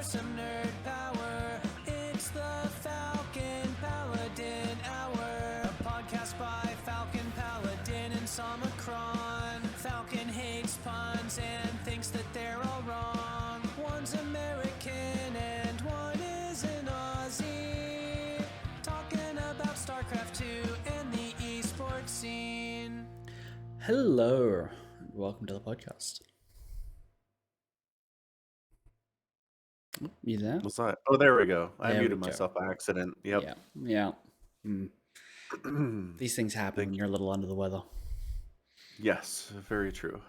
some nerd power. It's the Falcon Paladin Hour. A podcast by Falcon, Paladin, and Somicron. Falcon hates puns and thinks that they're all wrong. One's American and one is an Aussie. Talking about Starcraft 2 and the esports scene. Hello, and welcome to the podcast. You there? What's that? Oh, there we go. I There we muted go. myself by accident. Yep. Yeah. These things happen when you're a little under the weather. Yes, very true.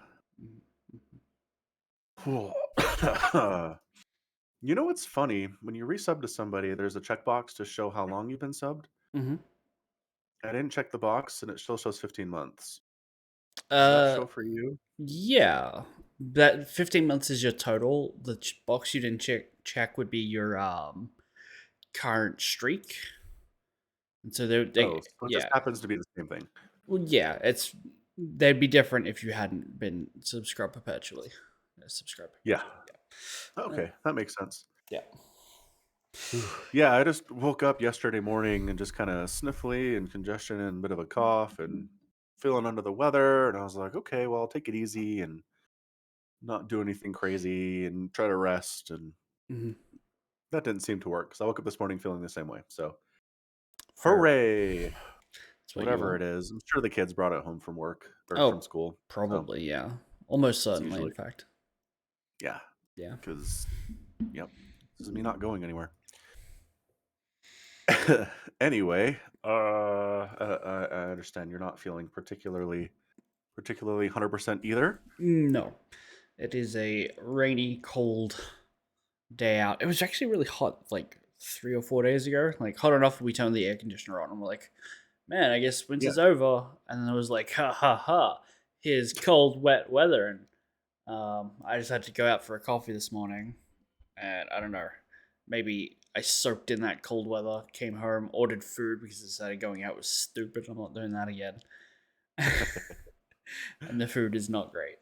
You know what's funny? When you resub to somebody, there's a checkbox to show how long you've been subbed. Mm-hmm. I didn't check the box, and it still shows 15 months. Does that show for you? Yeah. That 15 months is your total. The box you didn't check would be your current streak. And so they So it just happens to be the same thing. Well, yeah, they'd be different if you hadn't been subscribed perpetually. Yeah. Okay, that makes sense. Yeah. Yeah, I just woke up yesterday morning and just kind of sniffly and congestion and a bit of a cough and feeling under the weather. And I was like, okay, well, I'll take it easy and not do anything crazy and try to rest. And that didn't seem to work. So I woke up this morning feeling the same way. So hooray. Whatever it is. I'm sure the kids brought it home from work or from school. Probably, yeah. Almost certainly, usually, in fact. Yeah. Yeah. Because, yep, this is me not going anywhere. Anyway, I understand you're not feeling particularly 100% either. No. It is a rainy, cold day out. It was actually really hot like 3 or 4 days ago. Like hot enough we turned the air conditioner on and we're like, man, I guess winter's over. And then it was like, ha ha ha, here's cold, wet weather. And I just had to go out for a coffee this morning. And I don't know, maybe I soaked in that cold weather, came home, ordered food because I decided going out was stupid. I'm not doing that again. And the food is not great.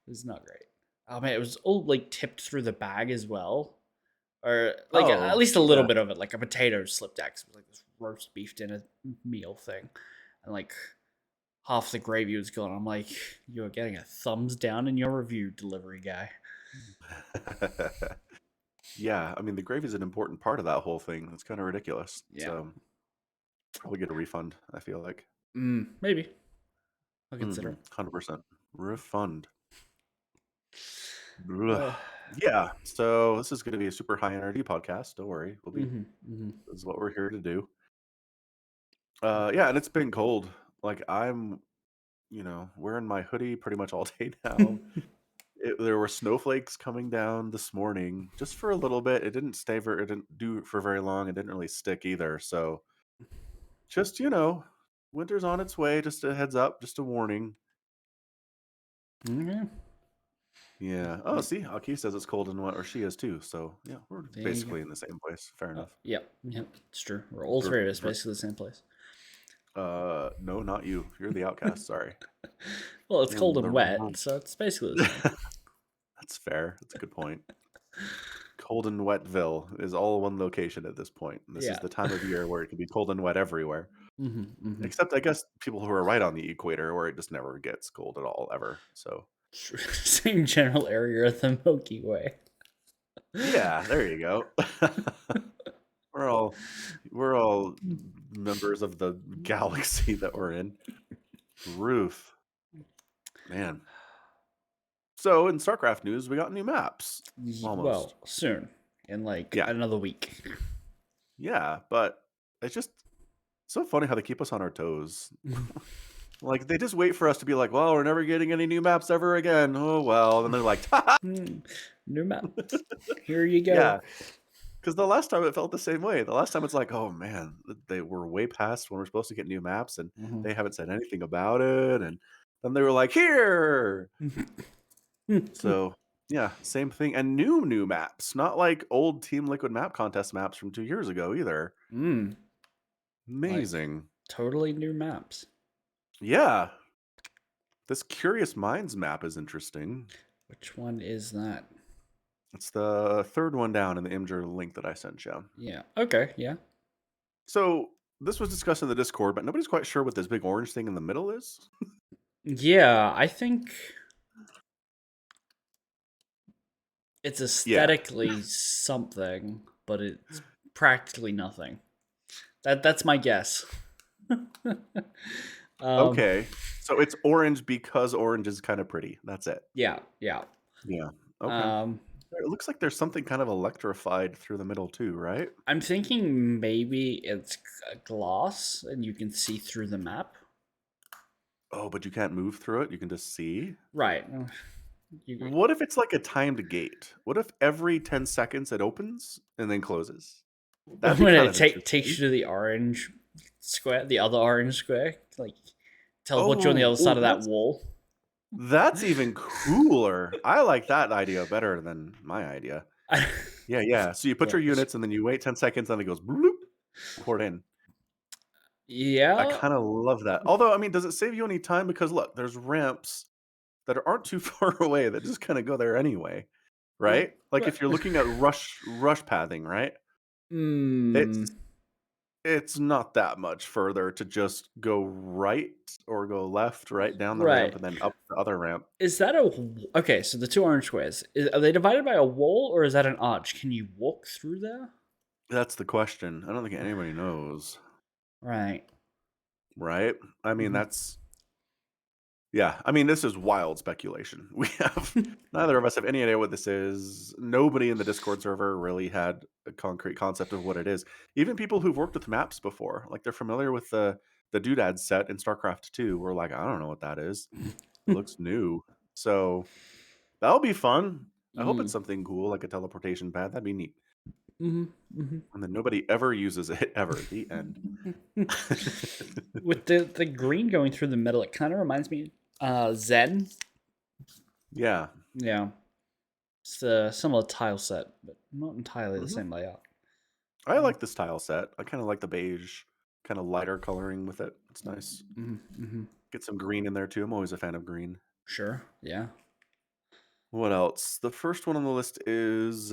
It's not great. Oh man, it was all like tipped through the bag as well. Or like at least a little bit of it. Like a potato slipped out 'cause it was like this roast beef dinner meal thing. And like half the gravy was gone. I'm like, you're getting a thumbs down in your review, delivery guy. Yeah, I mean the gravy is an important part of that whole thing. It's kind of ridiculous. Yeah. So probably get a refund, I feel like. Maybe. I'll consider. 100%. Refund. Yeah, so this is going to be a super high energy podcast. Don't worry. We'll be this is what we're here to do. Yeah, and it's been cold. Like I'm, wearing my hoodie pretty much all day now. There were snowflakes coming down this morning just for a little bit. It didn't do it for very long. It didn't really stick either. So just, winter's on its way. Just a heads up, just a warning. Yeah. Oh, see, Aki says it's cold and wet, or she is too. So yeah, we're basically in the same place. Fair enough. Yep, it's true. We're all three of us basically the same place. No, not you. You're the outcast. Sorry. Well, it's cold and wet, so it's basically the same. That's fair. That's a good point. Cold and Wetville is all one location at this point. This is the time of year where it can be cold and wet everywhere. Except, I guess, people who are right on the equator where it just never gets cold at all, ever. So same general area of the Milky Way. Yeah, there you go. We're all members of the galaxy that we're in. Roof. Man. So in StarCraft news, we got new maps. Almost. Well, soon. In another week. Yeah, but it's just so funny how they keep us on our toes. Like, they just wait for us to be like, well, we're never getting any new maps ever again. Oh, well. And they're like, new map. Here you go. Yeah. Because the last time it felt the same way. The last time it's like, oh, man, they were way past when we're supposed to get new maps, and they haven't said anything about it. And then they were like, here. So, yeah, same thing. And new maps. Not like old Team Liquid map contest maps from 2 years ago either. Amazing. Like, totally new maps. Yeah. This Curious Minds map is interesting. Which one is that? It's the third one down in the Imgur link that I sent you. Yeah. Okay. Yeah. So this was discussed in the Discord, but nobody's quite sure what this big orange thing in the middle is. Yeah. I think it's Yeah. aesthetically something, but it's practically nothing. That's my guess. um. Okay. So it's orange because orange is kind of pretty. That's it. Yeah. Yeah. Yeah. Okay. Um. It looks like there's something kind of electrified through the middle too, right? I'm thinking maybe it's glass and you can see through the map. Oh, but you can't move through it. You can just see. Right. You, What if it's like a timed gate? What if every 10 seconds it opens and then closes? That'd be when kind it of takes interesting. you to the orange square, the other orange square, like teleport you on the Oh, other side of that that's wall. even cooler. I like that idea better than my idea. Yeah, yeah. So you put Yeah. your units and then you wait 10 seconds and it goes bloop, port in. I Yeah. kind of love that. Although, I mean, does it save you any time? Because look, there's ramps that aren't too far away that just kind of go there anyway, right? Like if But, you're looking at rush pathing, right? mm, It's it's not that much further to just go right or go left, right down the ramp right. and then up the other ramp. Is that a okay? So the two orange squares are they divided by a wall or is that an arch? Can you walk through there? That's the question. I don't think anybody knows, Right. right? I mean, Mhm. that's yeah. I mean, this is wild speculation. We have neither of us have any idea what this is. Nobody in the Discord server really had a concrete concept of what it is. Even people who've worked with maps before, like they're familiar with the doodad set in Starcraft 2, were like, I don't know what that is. It looks new. So that'll be fun. I hope it's Mm. something cool, like a teleportation pad. That'd be neat. Mhm. Mhm. And then nobody ever uses it ever. The end. With the green going through the middle, it kind of reminds me Zen. Yeah. Yeah. It's a similar tile set, but not entirely the Mhm. same layout. I like this tile set. I kind of like the beige, kind of lighter coloring with it. It's nice. Mm-hmm. Get some green in there too. I'm always a fan of green. Sure. Yeah. What else? The first one on the list is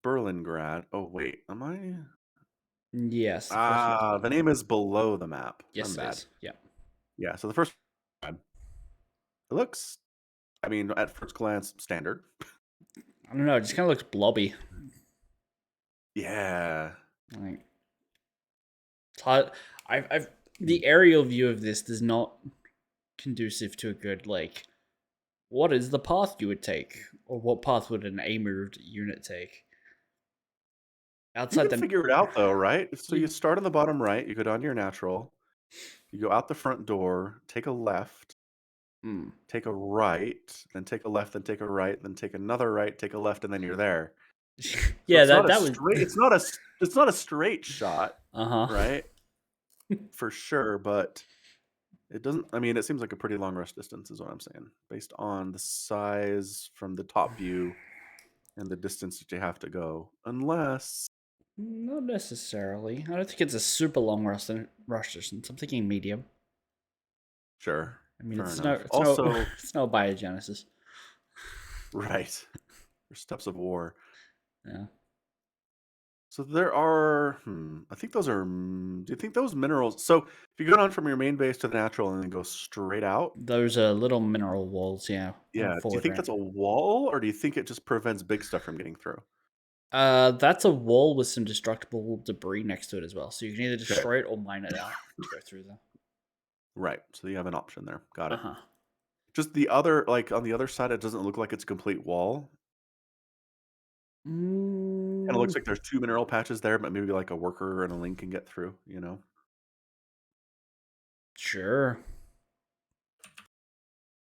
Berlin Grad. Oh wait, am I? Yes. The first one's The Berlin. name is below the map. I'm Yes, it bad. is. Yeah. Yeah, so the first one, it looks, I mean, at first glance, standard. I don't know. It just kind of looks blobby. Yeah. Like it's hard. I've the aerial view of this is not conducive to a good like. What is the path you would take, or what path would an A moved unit take? You Outside can the figure it out though, right? So you you, start on the bottom right, you go down to your natural, you go out the front door, take a left, mm. take a right, then take a left, then take a right, then take another right, take a left, and then you're there. So Yeah, it's not a that was straight. It's not a straight shot, uh-huh. right? For sure, but it doesn't. I mean, it seems like a pretty long rush distance, is what I'm saying, based on the size from the top view and the distance that you have to go. Unless, Not necessarily. I don't think it's a super long rush distance. I'm thinking medium. sure, I mean, fair it's no, enough. it's no, Also, it's no biogenesis. right, there's steps of war. Yeah, So there are, I think those are, do you think those minerals, so if you go down from your main base to the natural and then go straight out, those are little mineral walls. Yeah, on yeah, do you forward think ramp. that's a wall or do you think it just prevents big stuff from getting through? That's a wall with some destructible debris next to it as well. So you can either Okay, destroy it or mine it out to go through there. right. So you have an option there. Got Uh it. huh. Just the other, like on the other side, it doesn't look like it's a complete wall. Kind of Mm, looks like there's two mineral patches there, but maybe like a worker and a link can get through, you know? sure.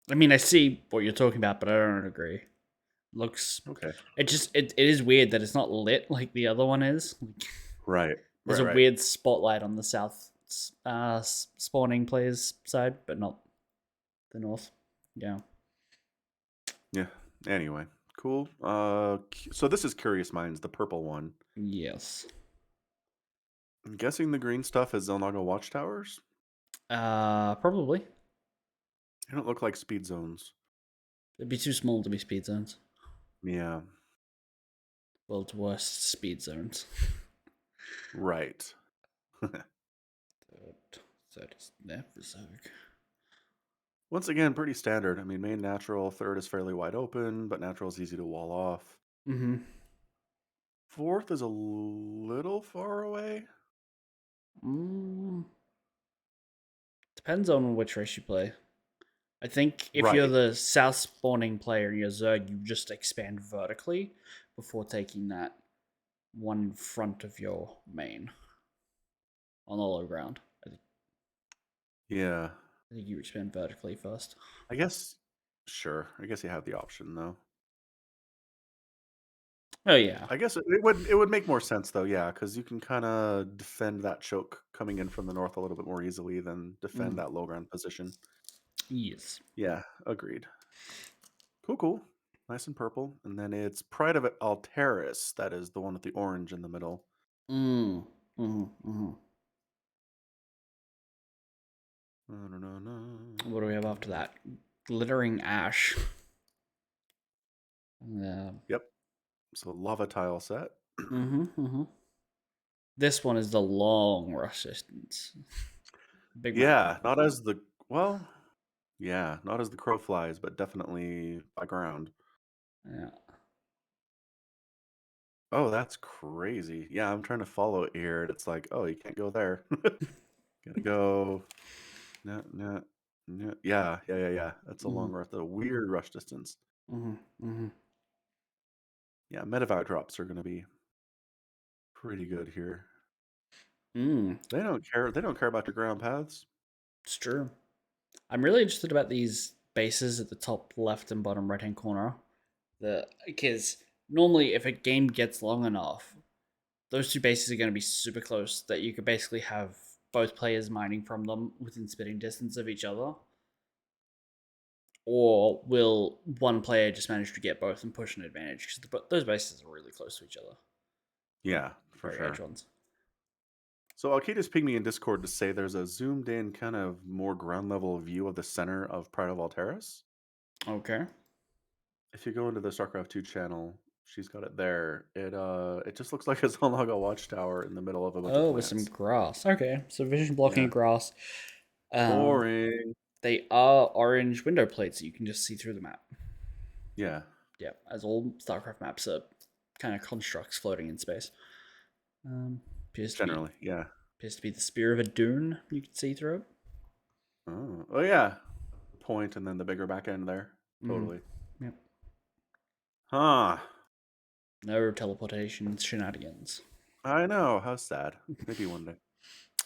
I mean, I see what you're talking about, but I don't agree. Looks, Okay. it is weird that it's not lit like the other one is. Right. There's Right. a Right. weird spotlight on the south spawning player's side, but not the north. Yeah. Yeah. Anyway, cool. So this is Curious Minds, the purple one. Yes. I'm guessing the green stuff is Zelnaga watchtowers. Probably. They don't look like speed zones. It'd be too small to be speed zones. Yeah. World's worst speed zones. Right. Third is never so. Once again, pretty standard. I mean, main natural, third is fairly wide open, but natural is easy to wall off. Mm-hmm. Fourth is a little far away. Depends on which race you play. I think if you're Right. the south spawning player in your Zerg, you just expand vertically before taking that one in front of your main on the low ground. Yeah. I think you expand vertically first. I guess, sure. I guess you have the option though. Oh yeah. I guess it would make more sense though, yeah, because you can kind of defend that choke coming in from the north a little bit more easily than defend that low ground position. Yes. Yeah, agreed. Cool, cool. Nice and purple. And then it's Pride of Alteris. That is the one with the orange in the middle. Mm-hmm. No. What do we have after that? Glittering Ash. Yeah. Yep. So lava tile set. This one is the long rush distance. Big map. Yeah, not as the well, yeah, not as the crow flies, but definitely by ground. Yeah. Oh, that's crazy. Yeah, I'm trying to follow it here. And it's like, oh, you can't go there. Gotta go. No, no, no. Yeah. That's a long rush. A weird rush distance. Yeah, medevac drops are gonna be pretty good here. They don't care. They don't care about your ground paths. It's true. I'm really interested about these bases at the top left and bottom right hand corner. Because normally, if a game gets long enough, those two bases are going to be super close that you could basically have both players mining from them within spitting distance of each other. Or will one player just manage to get both and push an advantage? Because those bases are really close to each other. Yeah, for Very edge sure. ones. So Alkeda's pinged me in Discord to say there's a zoomed in kind of more ground level view of the center of Pride of Alteris. Okay. If you go into the Starcraft 2 channel, she's got it there. It just looks like a Zalaga watchtower in the middle of a bunch of Oh, with some plants. grass. Okay. So vision blocking Yeah. grass. Boring. They are orange window plates that you can just see through the map. Yeah. Yeah, as all StarCraft maps are kind of constructs floating in space. Generally, yeah. Appears to be the spear of a dune you can see through it. Oh yeah. The point and then the bigger back end there. Totally. Yep. Huh. No teleportation shenanigans. I know. How sad. Maybe one day.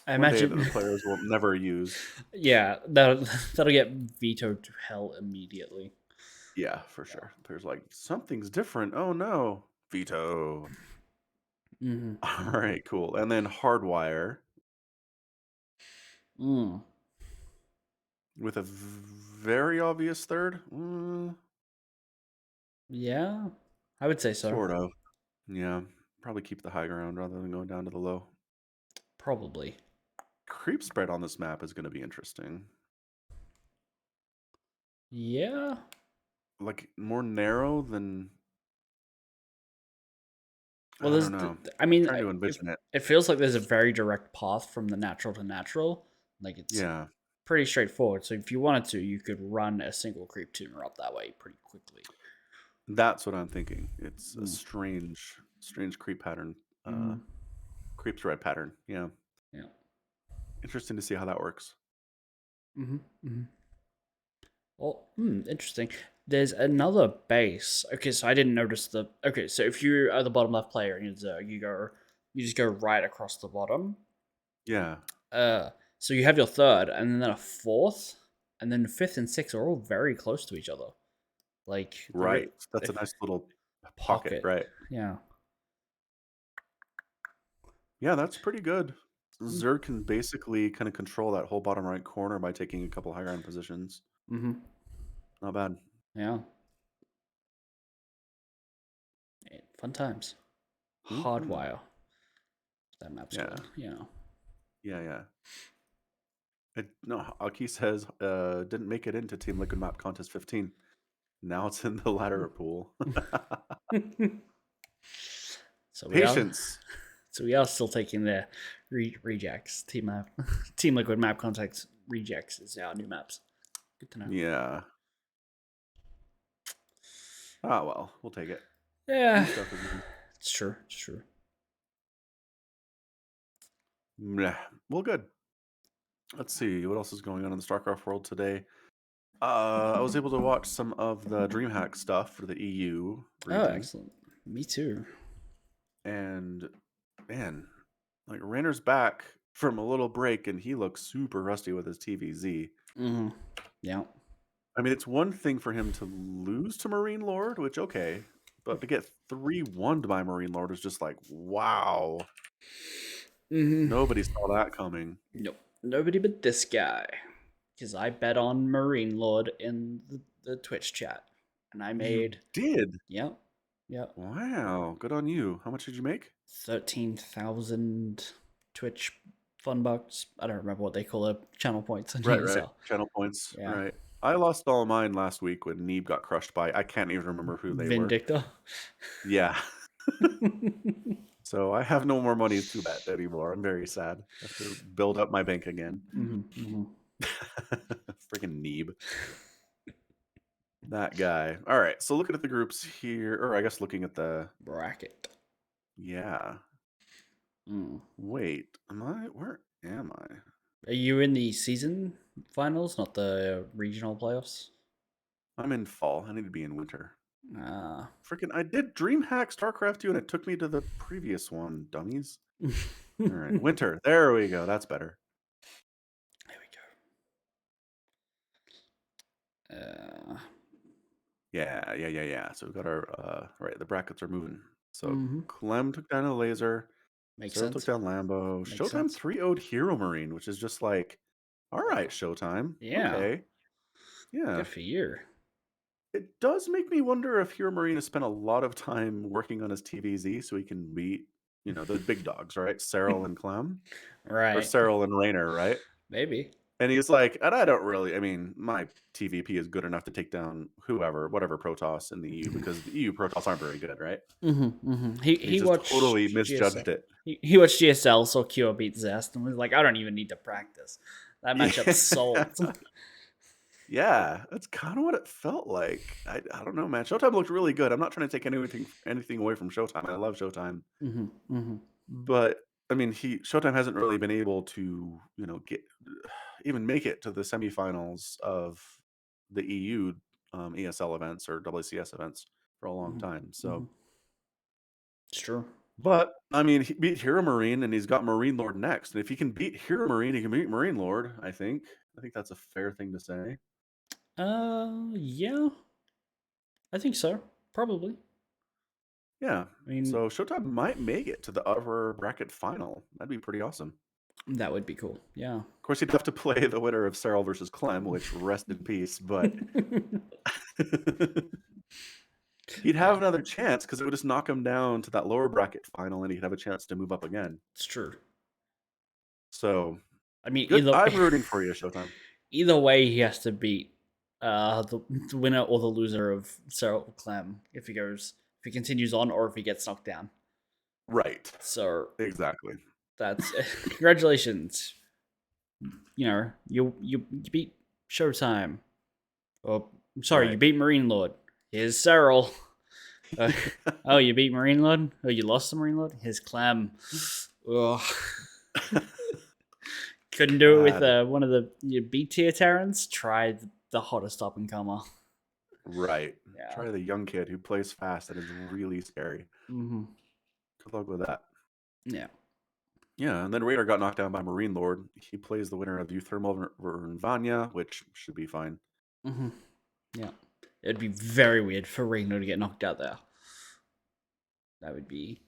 I One day that imagine. the players will never use. Yeah, that'll get vetoed to hell immediately. Yeah, for sure. There's like something's different. Oh no. Veto. All right, cool. And then hardwire with a very obvious third. Yeah, I would say so. Sort of. Yeah. Probably keep the high ground rather than going down to the low. Probably. Creep spread on this map is going to be interesting. Yeah. Like more narrow than. Well, I don't know. I mean, Trying to envision it. it feels like there's a very direct path from the natural to natural. Like it's pretty straightforward. So if you wanted to, you could run a single creep tuner up that way pretty quickly. That's what I'm thinking. It's a strange creep pattern. Creep spread pattern. Yeah. Yeah. Interesting to see how that works. Well, interesting. There's another base. Okay, so I didn't notice the. Okay, so if you are the bottom left player in your Zerg, you just go right across the bottom. Yeah. So you have your third, and then a fourth, and then fifth and sixth are all very close to each other. Like Right. That's a nice little pocket, right? Yeah. Yeah, that's pretty good. Zerg can basically kind of control that whole bottom right corner by taking a couple high ground positions. Not bad. Yeah. Fun times. Hardwire. That map's called. Yeah. Yeah. No, Aki says didn't make it into Team Liquid Map Contest 15. Now it's in the ladder pool. So Patience. we are still taking the rejects. Team Liquid map contacts rejects is our new maps. Good to know. Yeah. Ah, well, we'll take it. Yeah, New stuff is new. it's true. It's true. Meh. Well, good. Let's see what else is going on in the Starcraft world today. I was able to watch some of the DreamHack stuff for the EU Oh, region, excellent. Me too. and man, like Rainer's back from a little break, and he looks super rusty with his TVZ. Mm-hmm. Yeah. I mean, it's one thing for him to lose to Marine Lord, which okay, but to get 3-1 by Marine Lord is just like, wow. Mm-hmm. Nobody saw that coming. Nope. Nobody but this guy. Because I bet on Marine Lord in the Twitch chat. And I made. You did? Yep. Yep. Wow, good on you. How much did you make? 13,000 Twitch fun bucks. I don't remember what they call it. Channel points on Right. ESL. Channel points. Yeah. Right. I lost all mine last week when Neeb got crushed by, I can't even remember who they were. Vindictor. Yeah. So I have no more money to bet anymore. I'm very sad. I have to build up my bank again. Freaking Neeb. That guy. All right. So looking at the groups here, or I guess looking at the Bracket. yeah. Wait, where am I? Are you in the season finals, not the regional playoffs? I'm in fall. I need to be in winter. Ah. Freaking, I did DreamHack Starcraft 2 and it took me to the previous one, dummies. All right, winter. There we go. That's better. There we go. Yeah. So we got our right. The brackets are moving. So Clem took down a laser. Makes Cyril sense. took down Lambo. Makes Showtime sense. 3-0'd Hero Marine, which is just like, all right, Showtime. Yeah. Okay. Yeah. Good for you. It does make me wonder if Hero Marine has spent a lot of time working on his TVZ so he can beat, the big dogs, right? Cyril and Clem. Right. Or Cyril and Rainer, right? Maybe. And he's like, and I don't really, I mean, my TVP is good enough to take down whatever Protoss in the EU, because the EU Protoss aren't very good, right? He just watched totally misjudged GSL. it. He watched GSL, saw Cure beat Zest, and was like, I don't even need to practice. That matchup's sold. Yeah, that's kind of what it felt like. I don't know, man. Showtime looked really good. I'm not trying to take anything away from Showtime. I love Showtime. But I mean, Showtime hasn't really been able to, even make it to the semifinals of the EU ESL events or WCS events for a long time. So It's true. But I mean, he beat Hero Marine, and he's got Marine Lord next. And if he can beat Hero Marine, he can beat Marine Lord. I think that's a fair thing to say. Yeah. I think so. Probably. Yeah. I mean, so Showtime might make it to the upper bracket final. That'd be pretty awesome. That would be cool. Yeah. Of course, he'd have to play the winner of Cyril versus Clem, which rest in peace. But he'd have another chance because it would just knock him down to that lower bracket final, and he'd have a chance to move up again. It's true. So, I mean, I'm rooting for you, Showtime. Either way, he has to beat the winner or the loser of Cyril Clem if he continues on, or if he gets knocked down. Right. So exactly. That's congratulations. You beat Showtime. Oh, I'm sorry, You beat Marine Lord. Here's Cyril. Oh, you beat Marine Lord? Oh, you lost to Marine Lord? Here's Clem. Couldn't do it with one of the B tier Terrans. Try the hottest up and comer. Right. Yeah. Try the young kid who plays fast and is really scary. Good luck with that. Yeah. Yeah, and then Raider got knocked down by Marine Lord. He plays the winner of Uthermal Vanya, which should be fine. Yeah. It'd be very weird for Raider to get knocked out there. That would be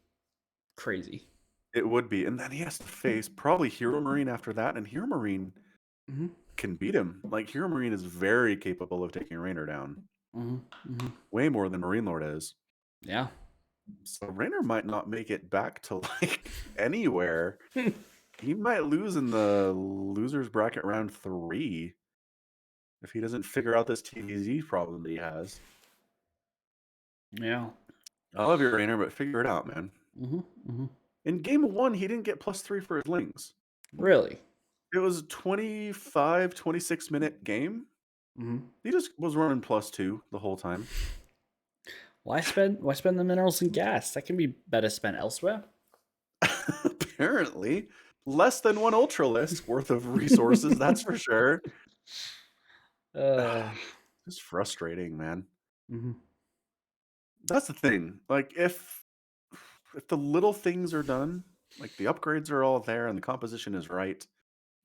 crazy. It would be. And then he has to face probably Hero Marine after that, and Hero Marine can beat him. Like, Hero Marine is very capable of taking Rainer down. Way more than Marine Lord is. Yeah. So Rainer might not make it back to, like, anywhere. He might lose in the loser's bracket round 3 if he doesn't figure out this TVZ problem that he has. Yeah. I love your Rainer, but figure it out, man. Mm-hmm. Mm-hmm. In game one, he didn't get +3 for his lings. Really? It was a 25, 26-minute game. Mm-hmm. He just was running +2 the whole time. Why spend the minerals and gas? That can be better spent elsewhere. Apparently, less than one Ultralisk worth of resources, that's for sure. Uh, It's frustrating, man. mm-hmm. That's the thing. Like if the little things are done, like the upgrades are all there and the composition is right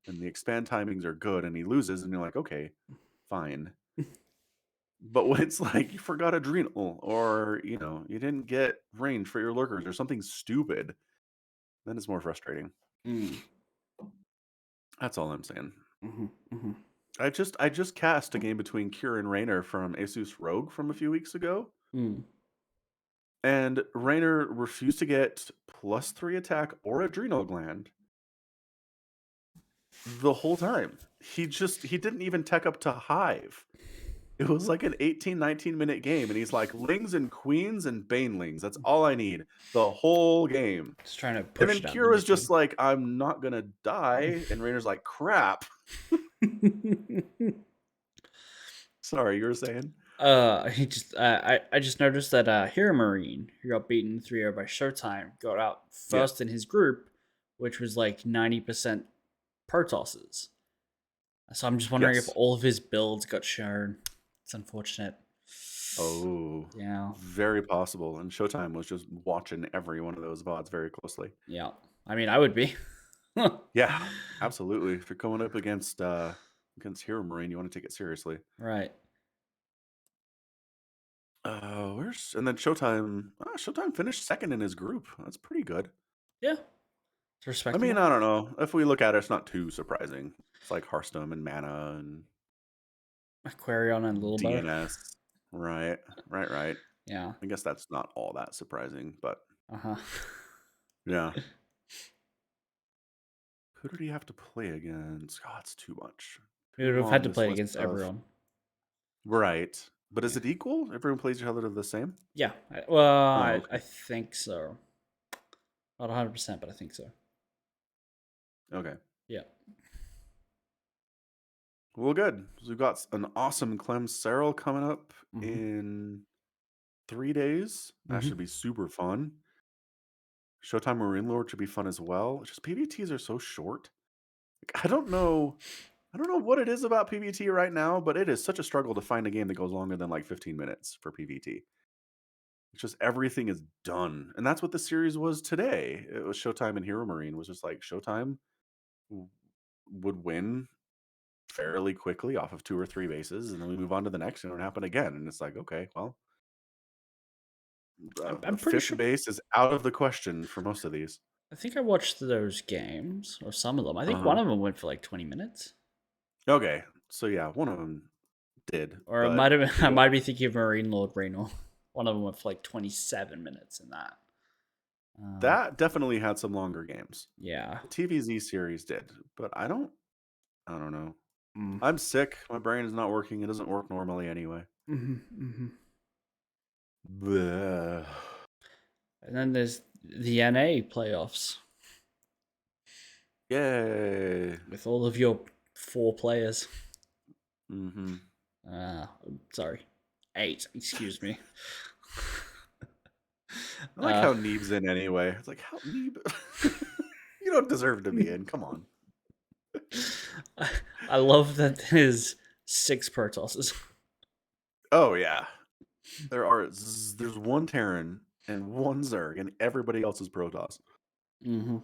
and the expand timings are good and he loses and you're like, okay, fine. But when it's like you forgot Adrenal or, you didn't get range for your lurkers or something stupid, then it's more frustrating. Mm. That's all I'm saying. Mm-hmm. Mm-hmm. I just cast a game between Cure and Raynor from Asus Rogue from a few weeks ago. Mm. And Raynor refused to get +3 attack or Adrenal Gland the whole time. He didn't even tech up to Hive. It was like an 18, 19-minute game, and he's like, Lings and Queens and Banelings. That's all I need. The whole game. Just trying to And push then it out Kira was limit just like, I'm not gonna die. And Rainer's like, crap. Sorry, you were saying? I just noticed that Hero Marine, who got beaten 3-0 by Showtime, got out Yeah. first in his group, which was like 90% Protosses. So I'm just wondering if Yes. all of his builds got shown. It's unfortunate. Oh, Yeah. very possible. And Showtime was just watching every one of those VODs very closely. Yeah. I mean, I would be. Yeah, absolutely. If you're going up against Hero Marine, you want to take it seriously. Right. And then Showtime finished second in his group. That's pretty good. Yeah. It's I respectable. mean, I don't know. If we look at it, it's not too surprising. It's like Hearthstone and Mana and Aquarion and Little Bow. DNS. Right. Yeah. I guess that's not all that surprising, but Uh-huh. yeah. Who did he have to play against? God, it's too much. We would Too have had long, to this play list against of- everyone. Right. But is Yeah. it equal? Everyone plays each other the same? Yeah. okay. I think so. Not 100%, but I think so. Okay. Yeah. Well, good. So we've got an awesome Clem Serral coming up Mhm. in 3 days. That Mhm. should be super fun. Showtime Marine Lord should be fun as well. Just PVTs are so short. Like, I don't know what it is about PVT right now, but it is such a struggle to find a game that goes longer than like 15 minutes for PVT. It's just everything is done. And that's what the series was today. It was Showtime and Hero Marine was just like Showtime would win fairly quickly off of 2 or 3 bases, and then we move on to the next and it would happen again. And it's like, okay, well, I'm a pretty fifth sure. base is out of the question for most of these. I think I watched those games, or some of them. I think Uh-huh. one of them went for like 20 minutes. Okay, so yeah, one of them did, Or it but might have been, the I might be thinking of Marine Lord Raynor. One of them went for like 27 minutes in that. that definitely had some longer games. Yeah. The TVZ series did, but I don't know. Mm. I'm sick. My brain is not working. It doesn't work normally anyway. Mm-hmm, mm-hmm. Bleh. And then there's the NA playoffs Yay. with all of your 4 players. Mm-hmm. Sorry, 8. Excuse me. I like how Neeb's in anyway. It's like, how Neeb? You don't deserve to be in. Come on. I love that there's 6 Protosses. Oh yeah, there's one Terran and one Zerg, and everybody else is Protoss. Mm-hmm.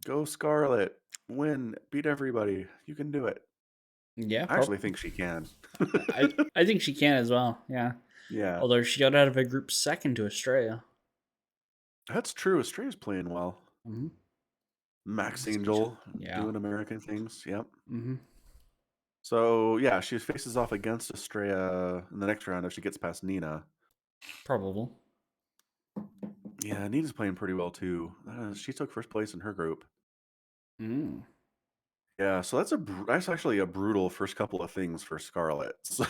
Go Scarlet, win, beat everybody. You can do it. Yeah, I actually think she can. I think she can as well. Yeah. Yeah, Although she got out of her group second to Australia. that's true. Estrella's playing well. Mm-hmm. Max Angel Yeah. doing American things. Yep. Mm-hmm. So yeah, she faces off against Estrella in the next round if she gets past Nina. Probable. Yeah, Nina's playing pretty well too. She took first place in her group. Mm. Yeah, so that's actually a brutal first couple of things for Scarlet. So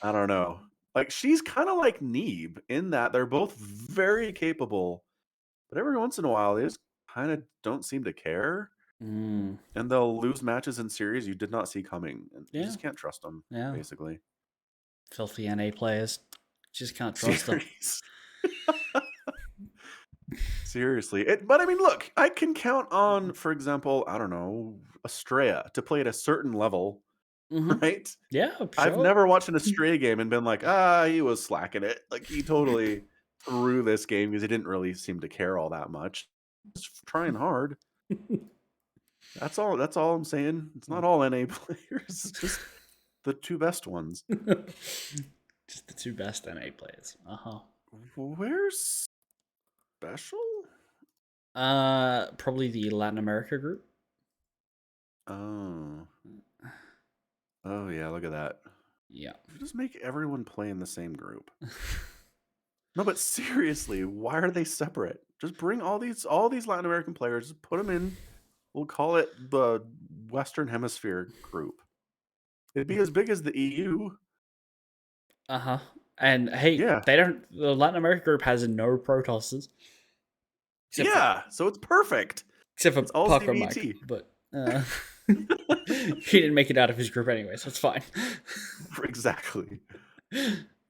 I don't know. Like she's kind of like Neeb in that they're both very capable, but every once in a while they just kind of don't seem to care, Mm. and they'll lose matches in series you did not see coming, and you Yeah. just can't trust them. Yeah. Basically, Filthy NA players. Just can't trust them. Seriously. But I mean, look, I can count on, for example, I don't know, Estrella to play at a certain level, right? Yeah, I've sure. never watched an Estrella game and been like, he was slacking it. Like he totally threw this game because he didn't really seem to care all that much. Just trying hard. That's all. That's all I'm saying. It's not all NA players. It's just the two best ones. Just the two best NA players. Where's special? Probably the Latin America group. Oh. Oh yeah, look at that. Yeah. Just make everyone play in the same group. No, but seriously, why are they separate? Just bring all these Latin American players, just put them in. We'll call it the Western Hemisphere group. It'd be as big as the EU. And hey, Yeah. the Latin America group has no Protosses. Yeah, so it's perfect. Except for It's all Pucker Mike, ZBT. but he didn't make it out of his group anyway, so it's fine. Exactly.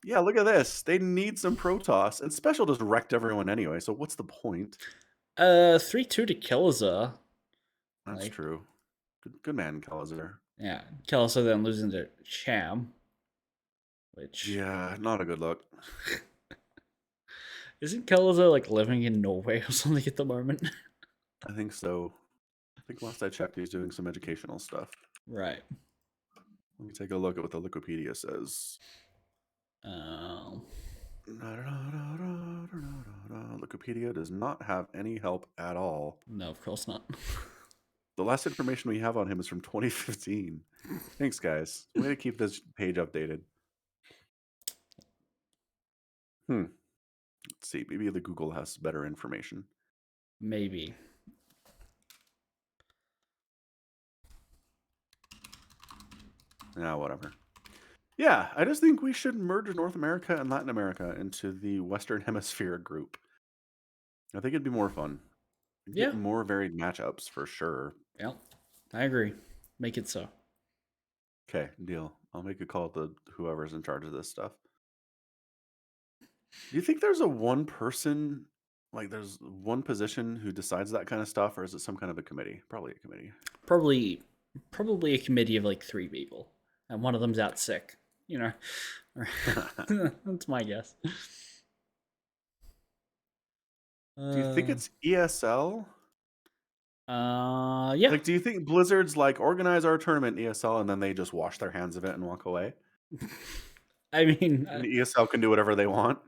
Yeah, look at this. They need some Protoss, and Special just wrecked everyone anyway, so what's the point? 3-2 to Killazar. That's true. Good man, Kalizar. Yeah, Killazar then losing to Cham. Which... Yeah, not a good look. Isn't Killazar like living in Norway or something at the moment? I think so. I think last I checked, he's doing some educational stuff. Right. Let me take a look at what the Wikipedia says. Wikipedia does not have any help at all. No, of course not. The last information we have on him is from 2015. Thanks, guys. Way to keep this page updated. Let's see. Maybe the Google has better information. Maybe. Whatever. Yeah, I just think we should merge North America and Latin America into the Western Hemisphere group. I think it'd be more fun. Get more varied matchups for sure. Yeah, I agree. Make it so. Okay, deal. I'll make a call to whoever's in charge of this stuff. Do you think there's there's one position who decides that kind of stuff, or is it some kind of a committee? Probably a committee. Probably a committee of like 3 people, and one of them's out sick. You know, that's my guess. Do you think it's ESL? Yeah. Like, do you think Blizzard's like organize our tournament ESL, and then they just wash their hands of it and walk away? I mean, and ESL can do whatever they want.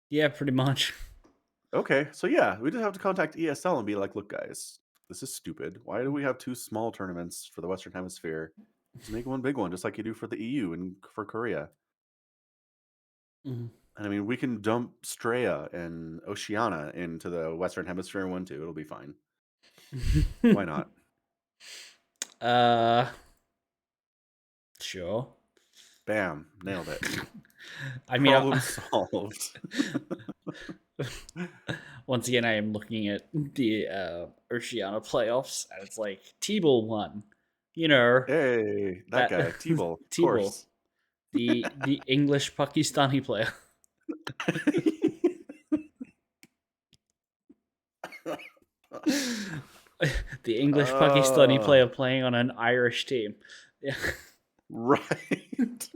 Yeah, pretty much. Okay, so yeah, we just have to contact ESL and be like, look, guys, this is stupid. Why do we have 2 small tournaments for the Western Hemisphere? Just make one big one, just like you do for the EU and for Korea. Mm-hmm. And I mean, we can dump Straya and Oceania into the Western Hemisphere one too. It'll be fine. Why not? Sure. Bam, nailed it. I mean, problem solved. Once again, I am looking at the Oceania playoffs, and it's like T-Ball won. You know, hey, that guy, T-Ball, of course. the English Pakistani player. The English Pakistani player playing on an Irish team. Yeah. Right.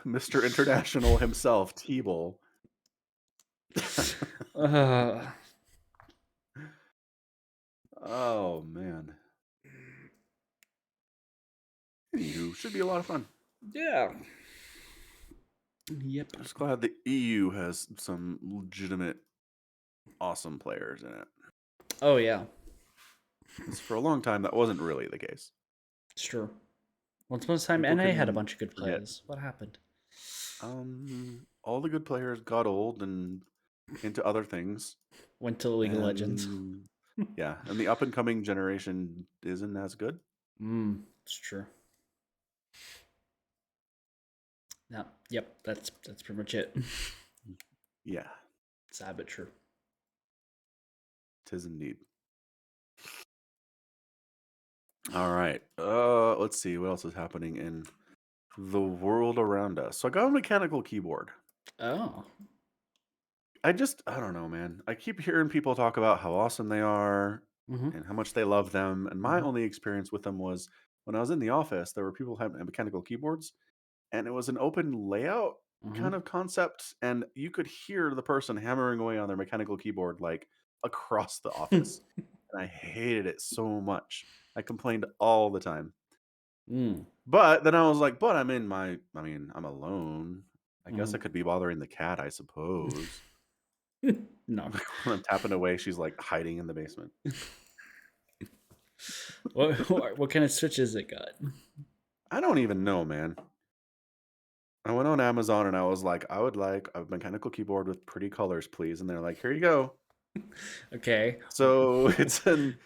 Mr. International himself, T-Ball. Oh, man. Anywho, should be a lot of fun. Yeah. Yep. I'm just glad the EU has some legitimate, awesome players in it. Oh, yeah. Because for a long time, that wasn't really the case. It's true. Once upon a time, NA had a bunch of good players. What happened? All the good players got old and into other things. Went to the League of Legends. Yeah, and the up-and-coming generation isn't as good. It's true. No, yep, that's pretty much it. Yeah, Sad but true. 'tis indeed. All right. Let's see what else is happening in the world around us. So I got a mechanical keyboard. Oh. I don't know, man. I keep hearing people talk about how awesome they are Mm-hmm. and how much they love them. And my Mm-hmm. only experience with them was when I was in the office, there were people having mechanical keyboards, and it was an open layout Mm-hmm. kind of concept. And you could hear the person hammering away on their mechanical keyboard like across the office. And I hated it so much. I complained all the time. Mm. But then I was like, but I'm alone. I guess I Mm. could be bothering the cat, I suppose. No. When I'm tapping away, she's like hiding in the basement. What kind of switches it got? I don't even know, man. I went on Amazon and I was like, I would like a mechanical keyboard with pretty colors, please. And they're like, here you go. Okay. So it's in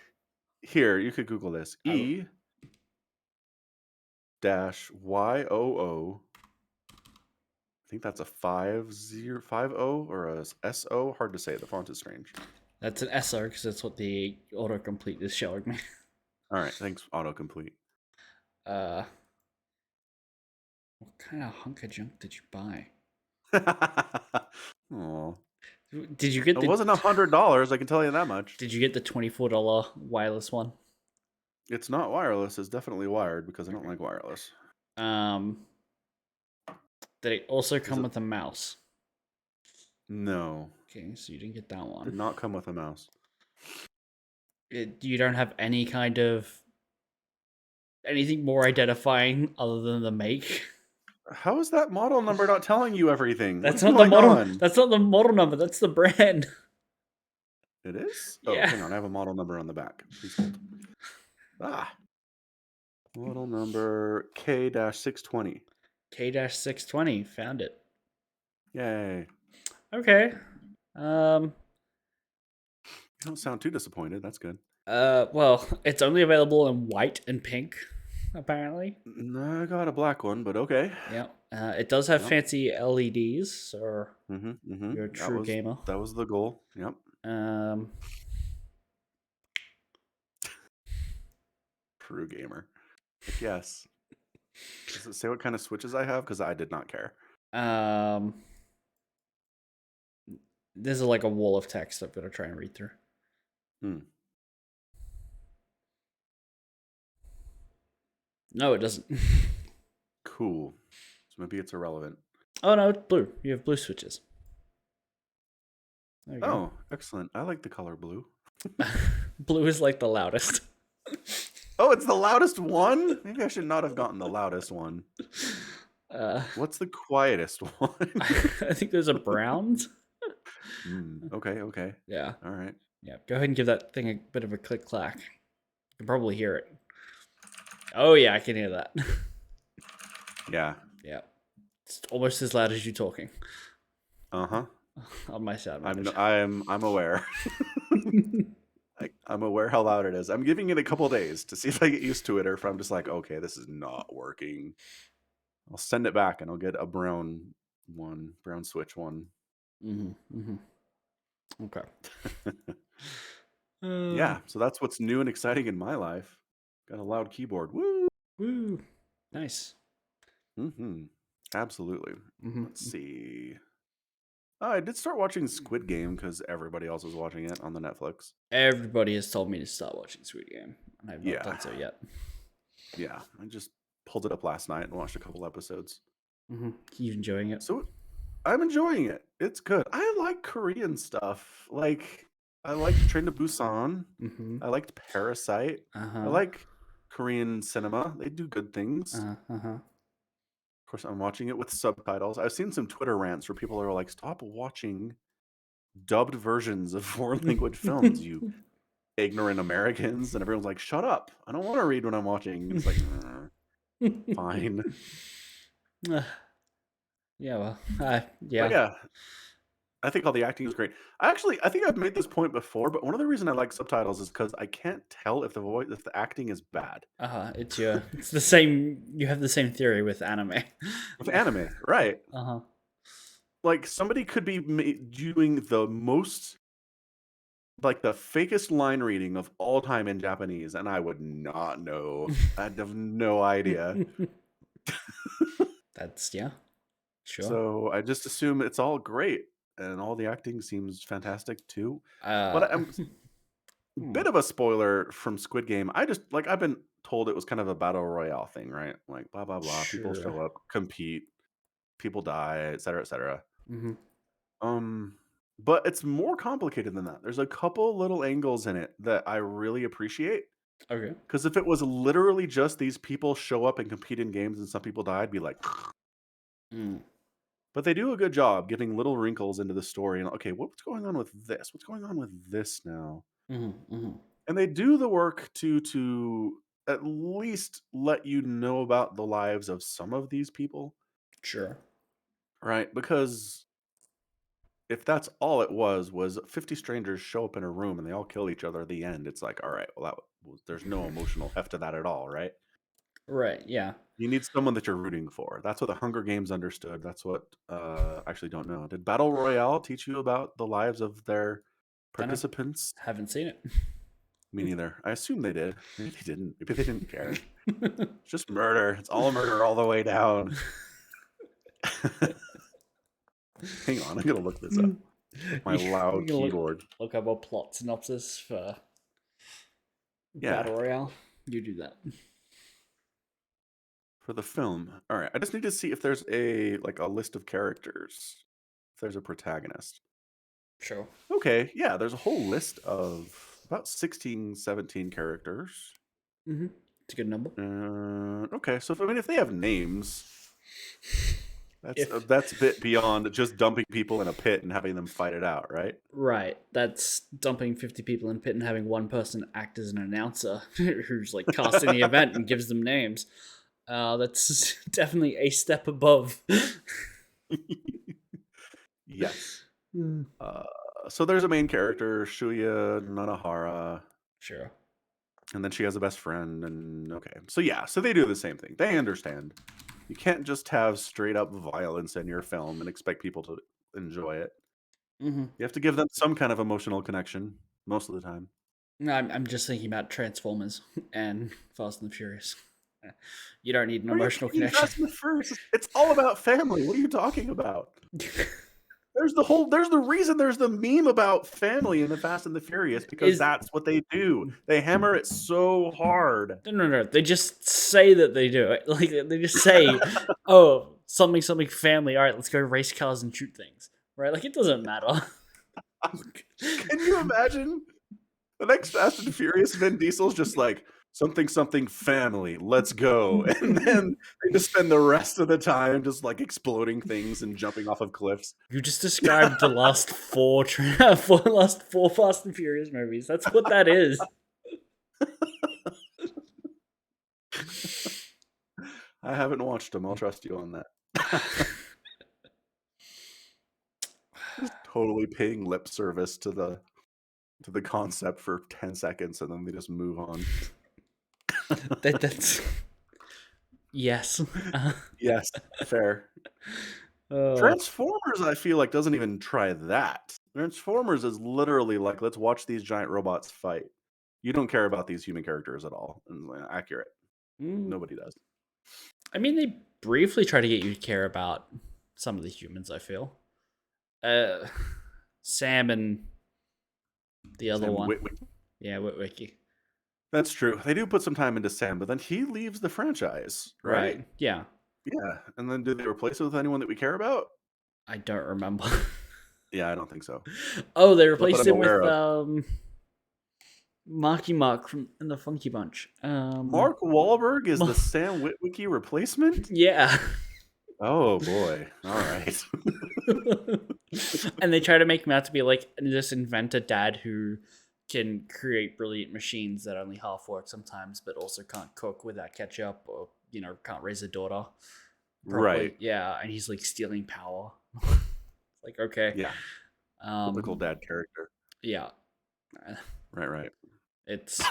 here. You could Google this. Oh, E dash YOO. I think that's a 5050 or a SO. Hard to say. The font is strange. that's an SR because that's what the autocomplete is showing me. All right. Thanks, autocomplete. Uh, what kind of hunk of junk did you buy? Oh, Did you get it the? wasn't $100. I can tell you that much. Did you get the $24 wireless one? It's not wireless. It's definitely wired because I don't like wireless. Um, did it also Is come it? with a mouse? No, Okay, so you didn't get that did one. not come with a mouse. You don't have any kind of anything more identifying other than the make. How is that model number not telling you everything? That's What's not the going model. on? That's not the model number. That's the brand. It is? Oh, Yeah. hang on. I have a model number on the back. Please hold. Ah. Model number K-620. K-620. Found it. Yay. Okay. You don't sound too disappointed. That's good. Well, it's only available in white and pink, apparently. I got a black one, but okay. Yeah. It does have Yep. fancy LEDs, or Mm-hmm. you're a true gamer. That was the goal. Yep. True gamer. Yes. Does it say what kind of switches I have? Because I did not care. This is like a wall of text I'm gonna try and read through. No, it doesn't. Cool. So maybe it's irrelevant. Oh no, it's blue. You have blue switches. There you go. Oh, excellent. I like the color blue. Blue is like the loudest. Oh, it's the loudest one? Maybe I should not have gotten the loudest one. What's the quietest one? I think those are browns. Okay. Yeah. All right. Yeah. Go ahead and give that thing a bit of a click clack. You can probably hear it. Oh yeah, I can hear that. Yeah. Yeah. It's almost as loud as you talking. Uh-huh. On my side. I'm aware. I'm aware how loud it is. I'm giving it a couple days to see if I get used to it or if I'm just like, okay, this is not working. I'll send it back and I'll get a brown switch one. Okay. Yeah, so that's what's new and exciting in my life. Got a loud keyboard. Woo! Woo! Nice. Absolutely. Let's see. I did start watching Squid Game because everybody else is watching it on the Netflix. Everybody has told me to start watching Squid Game, and I've not done so yet. Yeah, I just pulled it up last night and watched a couple episodes. You enjoying it? So I'm enjoying it. It's good. I like Korean stuff. Like I liked Train to Busan. I liked Parasite. I like Korean cinema. They do good things. Of course, I'm watching it with subtitles. I've seen some Twitter rants where people are like, "Stop watching dubbed versions of foreign language films, you ignorant Americans." And everyone's like, "Shut up. I don't want to read when I'm watching." It's like, fine. Yeah, well, yeah. But yeah. I think all the acting is great. I think I've made this point before, but one of the reasons I like subtitles is because I can't tell if the acting is bad. It's the same. You have the same theory with anime. With anime, right? Uh-huh. Like somebody could be doing the most, like the fakest line reading of all time in Japanese, and I would not know. I'd have no idea. That's yeah, sure. So I just assume it's all great, and all the acting seems fantastic too. But Uh, I'm bit of a spoiler from Squid Game. I've been told it was kind of a battle royale thing, right? Like blah blah blah. People sure. show up, compete, people die, etc. etc. Mm-hmm. Um, but it's more complicated than that. There's a couple little angles in it that I really appreciate. Okay. Because if it was literally just these people show up and compete in games and some people die, I'd be like, Mm. but they do a good job giving little wrinkles into the story. And okay, what's going on with this? What's going on with this now? Mm-hmm. Mm-hmm. And they do the work to at least let you know about the lives of some of these people, Sure. right? Because if that's all it was 50 strangers show up in a room and they all kill each other at the end, it's like, all right, well, there's no emotional heft to that at all, right? Right. Yeah. You need someone that you're rooting for. That's what the Hunger Games understood. That's what actually don't know. Did Battle Royale teach you about the lives of their Don't know. participants? Haven't seen it. Me neither. I assume they did. Maybe they didn't. Maybe they didn't care. It's just murder. It's all murder all the way down. Hang on, I'm gonna look this up. My loud keyboard. Look up a plot synopsis for Yeah, Battle Royale. You do that. for the film. All right, I just need to see if there's a list of characters. If there's a protagonist. Sure. Okay, yeah, there's a whole list of about 16, 17 characters. Mm-hmm. It's a good number. Okay, so if they have names, that's If that's a bit beyond just dumping people in a pit and having them fight it out, right? Right, that's dumping 50 people in a pit and having one person act as an announcer who's like casting the event and gives them names. That's definitely a step above. Yes. Mm. So there's a main character, Shuya Nanahara, Sure. and then she has a best friend, and okay. So yeah, so they do the same thing. They understand. You can't just have straight up violence in your film and expect people to enjoy it. Mm-hmm. You have to give them some kind of emotional connection most of the time. No, I'm just thinking about Transformers and Fast and the Furious. You don't need an What are you emotional talking connection. Fast and the Furious? It's all about family. What are you talking about? There's the reason there's the meme about family in the Fast and the Furious because that's what they do. They hammer it so hard. No. They just say that they do it. Like they just say, "Oh, something family. All right, let's go race cars and shoot things." Right? Like it doesn't matter. Can you imagine the next Fast and Furious? Vin Diesel's just like something family. Let's go, and then they just spend the rest of the time just like exploding things and jumping off of cliffs. You just described the last four Fast and Furious movies. That's what that is. I haven't watched them. I'll trust you on that. Just totally paying lip service to the concept for 10 seconds and then they just move on. That's yes. Yes, fair. Transformers, I feel like, doesn't even try that. Transformers is literally like, let's watch these giant robots fight. You don't care about these human characters at all. And accurate. Nobody does. I mean, they briefly try to get you to care about some of the humans, I feel. Sam and the other one. Witwicky. Yeah, Witwicky. That's true. They do put some time into Sam, but then he leaves the franchise, right? Yeah. Yeah. And then do they replace it with anyone that we care about? I don't remember. Yeah, I don't think so. Oh, they Not that replaced I'm him with aware of. Marky Mark from in the Funky Bunch. Mark Wahlberg is the Sam Witwicky replacement? Yeah. Oh boy. All right. And they try to make him out to be like this inventor dad who can create brilliant machines that only half work sometimes, but also can't cook without ketchup or, can't raise a daughter properly. Right. Yeah, and he's like stealing power. Like, okay. Yeah. Typical dad character. Yeah, Right. it's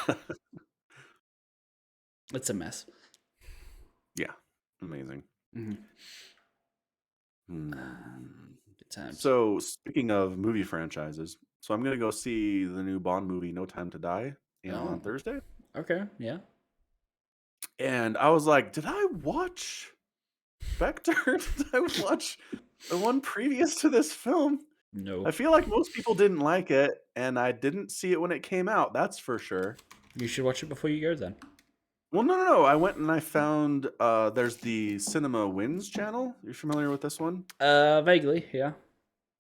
it's a mess. Yeah, amazing. Hmm. Hmm. Good times. So speaking of movie franchises, so I'm gonna go see the new Bond movie, No Time to Die, on Oh, Thursday. okay, yeah. And I was like, did I watch Spectre? Did I watch the one previous to this film? No, I feel like most people didn't like it, and I didn't see it when it came out. That's for sure. you should watch it before you go then. Well, no. I went and I found there's the Cinema Wins channel. You familiar with this one? Vaguely, yeah.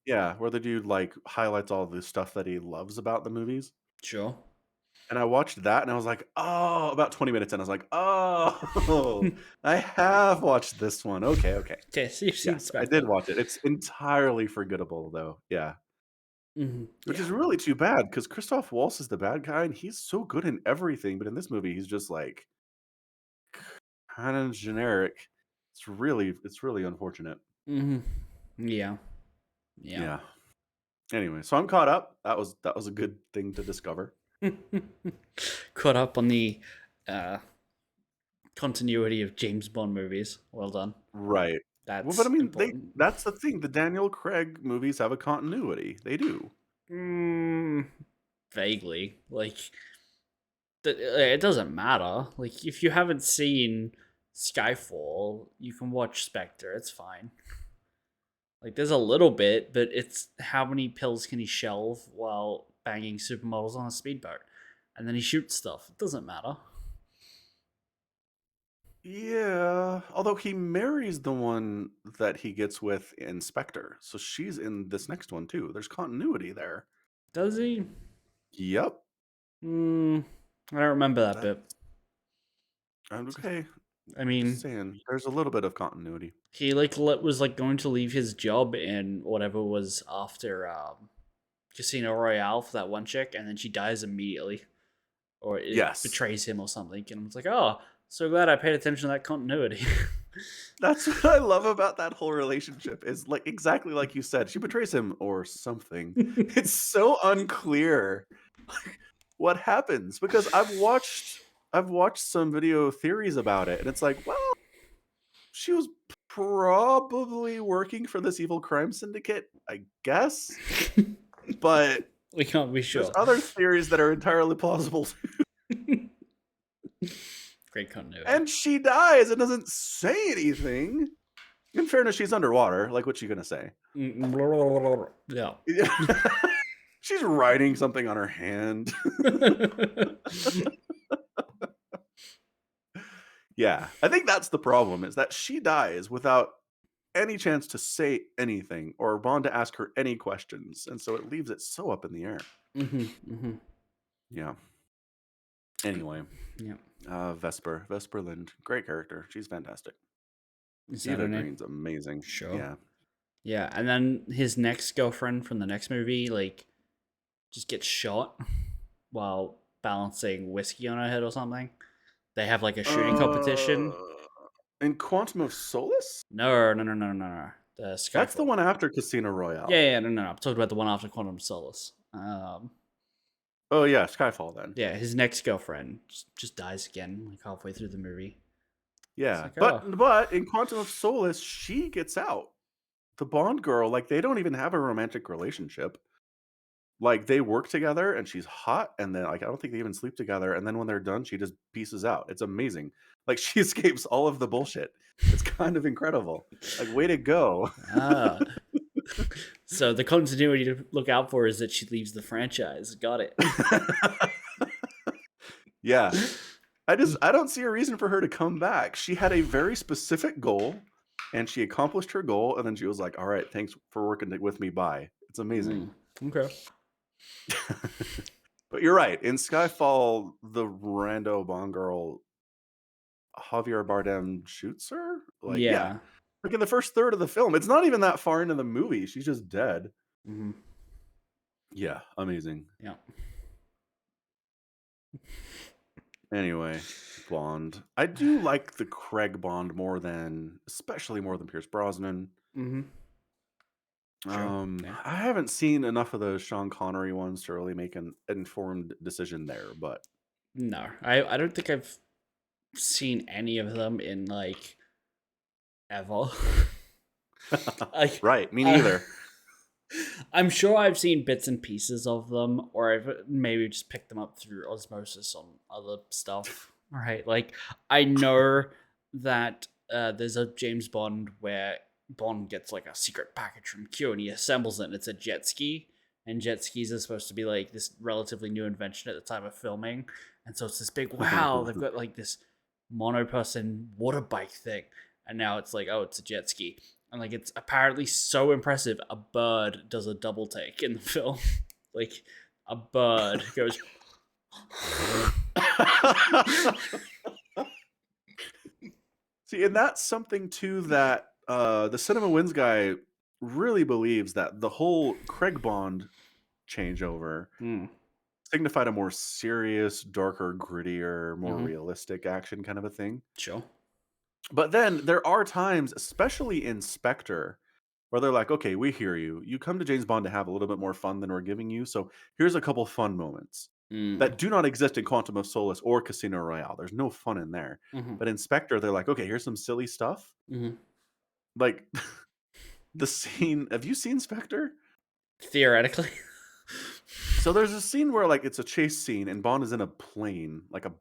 Yeah, where the dude like highlights all the stuff that he loves about the movies. Sure. And I watched that and I was like, oh, about 20 minutes in, I was like, oh, I have watched this one. Okay. Okay, so you've seen Yes, I Spectre. did watch it. It's entirely forgettable though. Yeah. Which Yeah. is really too bad because Christoph Waltz is the bad guy and he's so good in everything. But in this movie, he's just like kind of generic. It's really unfortunate. Yeah. Yeah. Yeah. Anyway, so I'm caught up. That was a good thing to discover. Caught up on the uh, continuity of James Bond movies. Well done. Right. Well, but That's I mean, important. that's the thing. The Daniel Craig movies have a continuity. They do. Vaguely. Like, it doesn't matter. Like, if you haven't seen Skyfall, you can watch Spectre. It's fine. Like, there's a little bit, but it's how many pills can he shelve while banging supermodels on a speedboat? And then he shoots stuff. It doesn't matter. Yeah. Although he marries the one that he gets with in Spectre. So she's in this next one too. There's continuity there. Does he? Yep. I don't remember that bit. Okay. I mean, Just saying, there's a little bit of continuity. he was like going to leave his job in whatever was after Casino Royale for that one chick, and then she dies immediately, or it Yes. betrays him or something. And I was like, oh, so glad I paid attention to that continuity. That's what I love about that whole relationship is like exactly like you said. She betrays him or something. It's so unclear what happens because I've watched some video theories about it, and it's like, well, she was probably working for this evil crime syndicate, I guess. But We can't be sure. there's other theories that are entirely plausible. Great continuity. And she dies and doesn't say anything. In fairness, she's underwater. Like, what's she gonna say? Yeah. She's writing something on her hand. Yeah, I think that's the problem, is that she dies without any chance to say anything or Bond to ask her any questions, and so it leaves it so up in the air. Yeah. Anyway, Yeah. Vesper Lind, great character. She's fantastic. Is that Eva her name? Green's amazing. Sure. Yeah. Yeah, and then his next girlfriend from the next movie, like, just gets shot while balancing whiskey on her head or something. They have like a shooting competition. In Quantum of Solace? No. The Skyfall. That's the one after Casino Royale. Yeah, no. I'm talking about the one after Quantum of Solace. Oh yeah, Skyfall then. Yeah, his next girlfriend just dies again, like halfway through the movie. Yeah, like, but in Quantum of Solace, she gets out. The Bond girl, like they don't even have a romantic relationship. Like they work together, and she's hot, and then like I don't think they even sleep together. And then when they're done, she just pieces out. It's amazing. Like she escapes all of the bullshit. It's kind of incredible. Like way to go. So the continuity to look out for is that she leaves the franchise. Got it. Yeah. I don't see a reason for her to come back. She had a very specific goal and she accomplished her goal, and then she was like, all right, thanks for working with me. Bye. It's amazing. Okay. But you're right. In Skyfall, the rando Bond girl, Javier Bardem shoots her. Like, yeah. Like in the first third of the film, it's not even that far into the movie. She's just dead. Yeah, amazing. Yeah. Anyway, Bond. I do like the Craig Bond especially more than Pierce Brosnan. Sure. Yeah. I haven't seen enough of the Sean Connery ones to really make an informed decision there, but No, I don't think I've seen any of them in like ever. Like, right, me uh, neither. I'm sure I've seen bits and pieces of them, or I've maybe just picked them up through osmosis on other stuff. Right? Like, I know that there's a James Bond where Bond gets like a secret package from Q and he assembles it and it's a jet ski. And jet skis are supposed to be like this relatively new invention at the time of filming. And so it's this big, wow, they've got like this mono person water bike thing. And now it's like, oh, it's a jet ski. And like it's apparently so impressive. A bird does a double take in the film. Like a bird goes. See, and that's something too that the Cinema Wins guy really believes that the whole Craig Bond changeover signified a more serious, darker, grittier, more realistic action kind of a thing. Sure. But then there are times, especially in Spectre, where they're like, okay, we hear you. You come to James Bond to have a little bit more fun than we're giving you. So here's a couple fun moments that do not exist in Quantum of Solace or Casino Royale. There's no fun in there. But in Spectre, they're like, okay, here's some silly stuff. Like the scene. Have you seen Spectre? Theoretically. So there's a scene where like it's a chase scene and Bond is in a plane, like a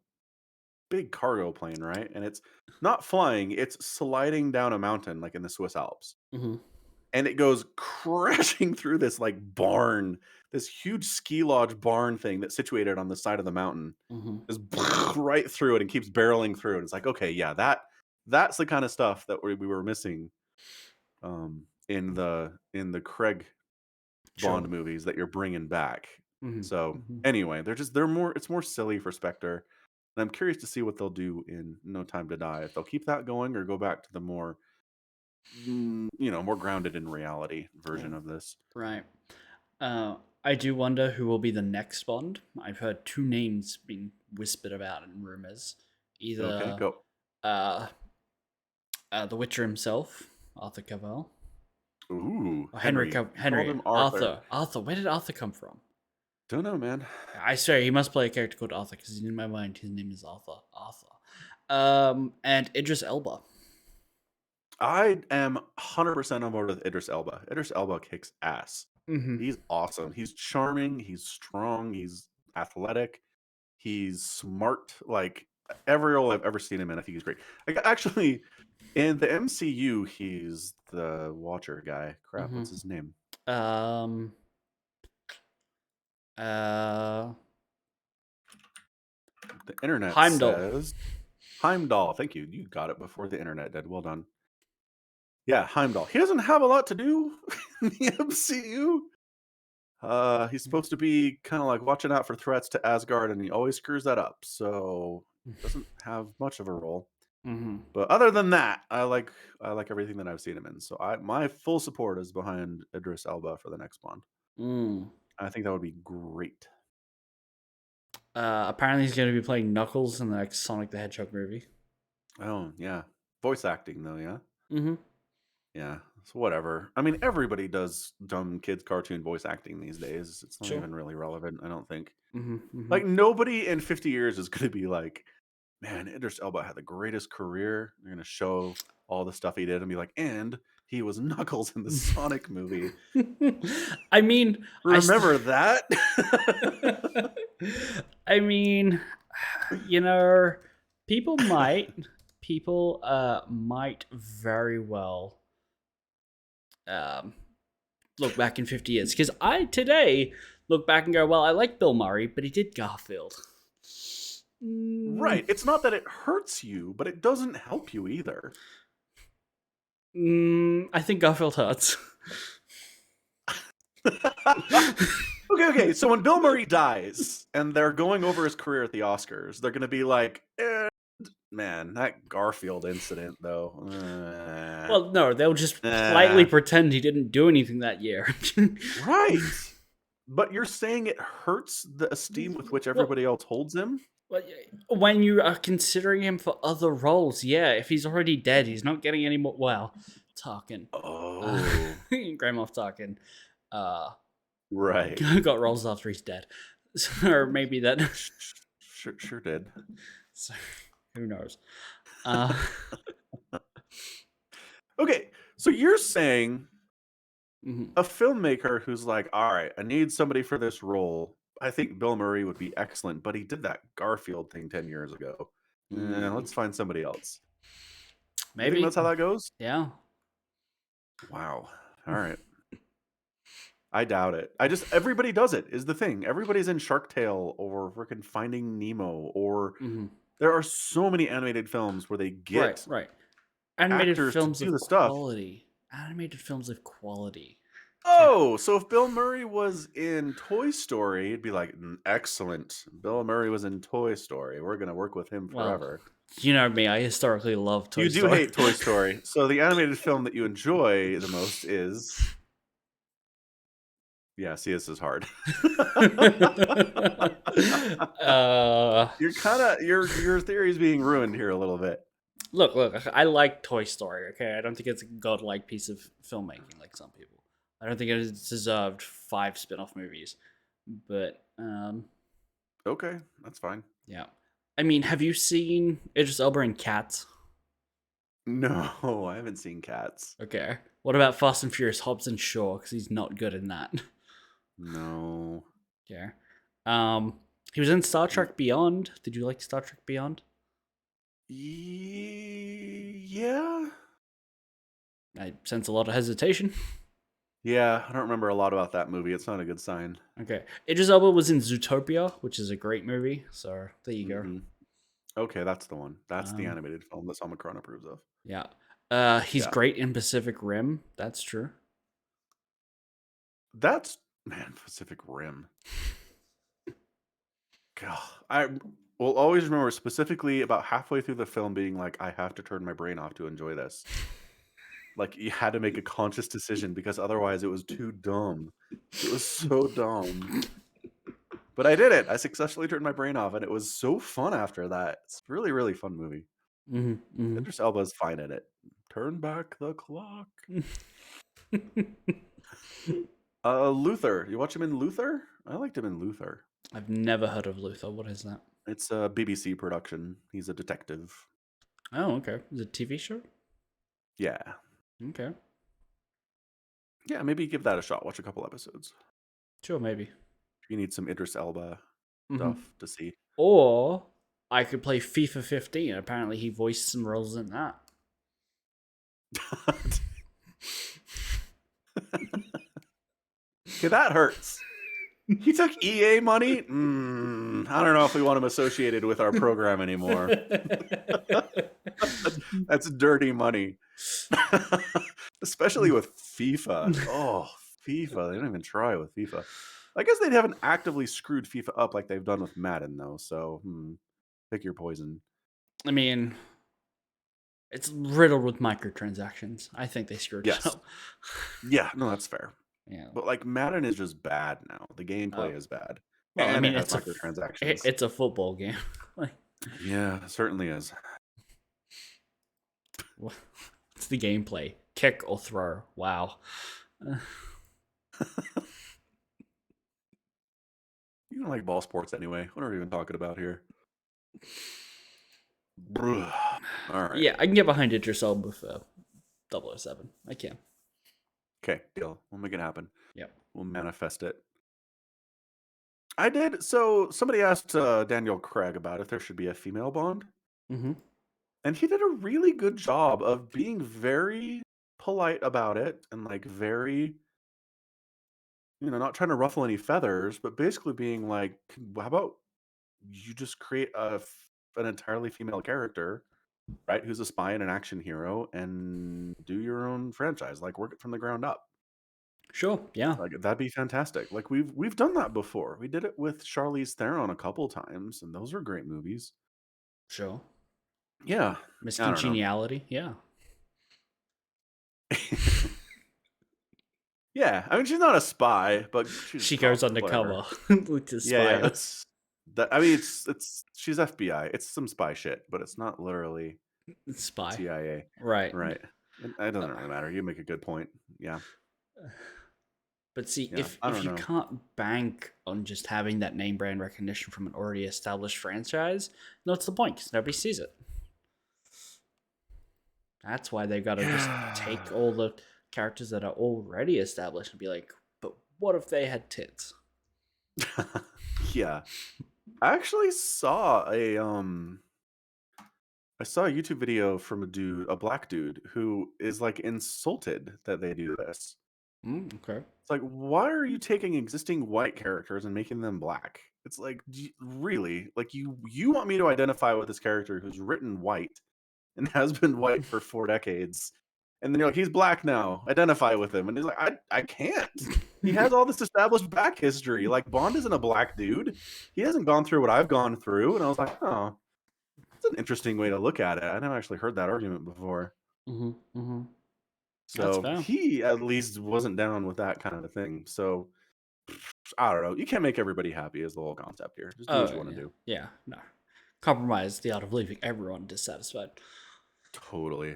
big cargo plane, right? And it's not flying, it's sliding down a mountain like in the Swiss Alps. And it goes crashing through this like barn, this huge ski lodge barn thing that's situated on the side of the mountain. Just right through it and keeps barreling through it. It's like, okay, yeah, that's the kind of stuff that we were missing in the Craig Bond movies that you're bringing back. So anyway, it's more silly for Spectre. And I'm curious to see what they'll do in No Time to Die. If they'll keep that going or go back to the more more grounded in reality version of this. Right. I do wonder who will be the next Bond. I've heard two names being whispered about in rumors. Either Okay, go. The Witcher himself, Arthur Cavell. Ooh, Or Henry. him Arthur. Arthur. Where did Arthur come from? Don't know, man. I swear he must play a character called Arthur because in my mind his name is Arthur. And Idris Elba. I am 100% on board with Idris Elba. Idris Elba kicks ass. He's awesome. He's charming. He's strong. He's athletic. He's smart. Like every role I've ever seen him in, I think he's great. Like, actually, in the MCU, he's the Watcher guy. Crap, what's his name? The internet Heimdall. says Heimdall. Thank you. You got it before the internet did. Well done. Yeah, Heimdall. He doesn't have a lot to do in the MCU. He's supposed to be kind of like watching out for threats to Asgard, and he always screws that up. So doesn't have much of a role. But other than that, I like everything that I've seen him in. So my full support is behind Idris Elba for the next Bond. I think that would be great. Apparently he's going to be playing Knuckles in the next Sonic the Hedgehog movie. Oh yeah, voice acting though, yeah. Yeah, so whatever. I mean, everybody does dumb kids cartoon voice acting these days. It's not even really relevant, I don't think. Like nobody in 50 years is going to be like, man, Idris Elba had the greatest career. They're going to show all the stuff he did and be like, and he was Knuckles in the Sonic movie. I mean, remember that? I mean, people might very well look back in 50 years, because I today look back and go, well, I like Bill Murray, but he did Garfield. Right. It's not that it hurts you, but it doesn't help you either. I think Garfield hurts. Okay. So when Bill Murray dies and they're going over his career at the Oscars, they're going to be like, man, that Garfield incident, though. Well, no, they'll just politely pretend he didn't do anything that year. Right. But you're saying it hurts the esteem with which everybody else holds him? When you are considering him for other roles, yeah. If he's already dead, he's not getting any more. Well, Tarkin. Oh, Grand Moff Tarkin. right. Got roles after he's dead. Or maybe that. Sure did. So, who knows? Uh, Okay, so you're saying mhm. a filmmaker who's like, all right, I need somebody for this role. I think Bill Murray would be excellent, but he did that Garfield thing 10 years ago. Let's find somebody else. You think Maybe. that's how that goes? Yeah. Wow. All right. I doubt it. Everybody does it, is the thing. Everybody's in Shark Tale or freaking Finding Nemo, or Mm-hmm. there are so many animated films where they get Right. Animated actors to films do of the stuff. quality. Animated films of quality. Oh, so if Bill Murray was in Toy Story, it'd be like, excellent. Bill Murray was in Toy Story. We're going to work with him Well, forever. you know me. I historically love Toy You do Story. hate Toy Story. So the animated film that you enjoy the most is... Yeah, see, this is hard. You're kind of your theory is being ruined here a little bit. Look. I like Toy Story. Okay, I don't think it's a godlike piece of filmmaking like some people. I don't think it has deserved 5 spin-off movies. But Okay, that's fine. yeah. I mean, have you seen Idris Elba in Cats? No, I haven't seen Cats. Okay. What about Fast and Furious Hobbs and Shaw? Because he's not good in that. No. Okay. He was in Star Trek Beyond. Did you like Star Trek Beyond? Yeah. I sense a lot of hesitation. Yeah, I don't remember a lot about that movie. It's not a good sign. Okay. Idris Elba was in Zootopia, which is a great movie. So there you go. Okay, that's the one. That's the animated film that Omicron approves of. Yeah. He's Yeah. great in Pacific Rim. That's true. That's, man, Pacific Rim. God, I will always remember specifically about halfway through the film being like, I have to turn my brain off to enjoy this. Like, you had to make a conscious decision because otherwise it was too dumb. It was so dumb. But I did it. I successfully turned my brain off, and it was so fun after that. It's a really, really fun movie. Idris Elba's fine in it. Turn back the clock. Luther. You watch him in Luther? I liked him in Luther. I've never heard of Luther. What is that? It's a BBC production. He's a detective. Oh, okay. Is it a TV show? Yeah. Okay. Yeah, maybe give that a shot. Watch a couple episodes. Sure, maybe. You need some Idris Elba stuff to see. Or I could play FIFA 15. Apparently, he voiced some roles in that. Okay, that hurts. He took EA money? I don't know if we want him associated with our program anymore. That's dirty money. Especially with FIFA. Oh, FIFA. They don't even try with FIFA. I guess they haven't actively screwed FIFA up like they've done with Madden, though. So, pick your poison. I mean, it's riddled with microtransactions. I think they screwed it up. Yeah, no, that's fair. Yeah. But like Madden is just bad now. The gameplay is bad. Well, and I mean, it has it's microtransactions. it's a football game. Yeah, it certainly is. It's the gameplay. Kick or throw. Wow. You don't like ball sports anyway. What are we even talking about here? All right. Yeah, I can get behind Idris Elba for 007. I can. Okay, deal. We'll make it happen. Yep. We'll manifest it. I did. So somebody asked Daniel Craig about if there should be a female Bond. And he did a really good job of being very polite about it and like very, not trying to ruffle any feathers, but basically being like, how about you just create an entirely female character, right? Who's a spy and an action hero, and do your own franchise, like work it from the ground up. Sure, yeah. Like that'd be fantastic. Like we've done that before. We did it with Charlize Theron a couple times, and those were great movies. Sure. Yeah. Miss Congeniality, yeah. Yeah, I mean she's not a spy, but she goes undercover to spy. Yeah, I mean it's she's FBI. It's some spy shit, but it's not literally spy. CIA. Right. Right. It doesn't really matter. You make a good point. Yeah. But see, Yeah. if I don't you know. can't bank on just having that name brand recognition from an already established franchise, then what's the point? Because nobody sees it. That's why they got to just Yeah. take all the characters that are already established and be like, but what if they had tits? Yeah. I actually saw a YouTube video from a black dude who is like insulted that they do this. Okay. It's like, why are you taking existing white characters and making them black? It's like, really? Like you want me to identify with this character who's written white and has been white for 4 decades, and then you're like, he's black now. Identify with him, and he's like, I can't. He has all this established back history. Like Bond isn't a black dude. He hasn't gone through what I've gone through, and I was like, oh, that's an interesting way to look at it. I never actually heard that argument before. That's So fair. he at least wasn't down with that kind of a thing. So I don't know. You can't make everybody happy is the whole concept here. Just do what you want to do. Yeah, no. Compromise the art of leaving everyone dissatisfied. Totally.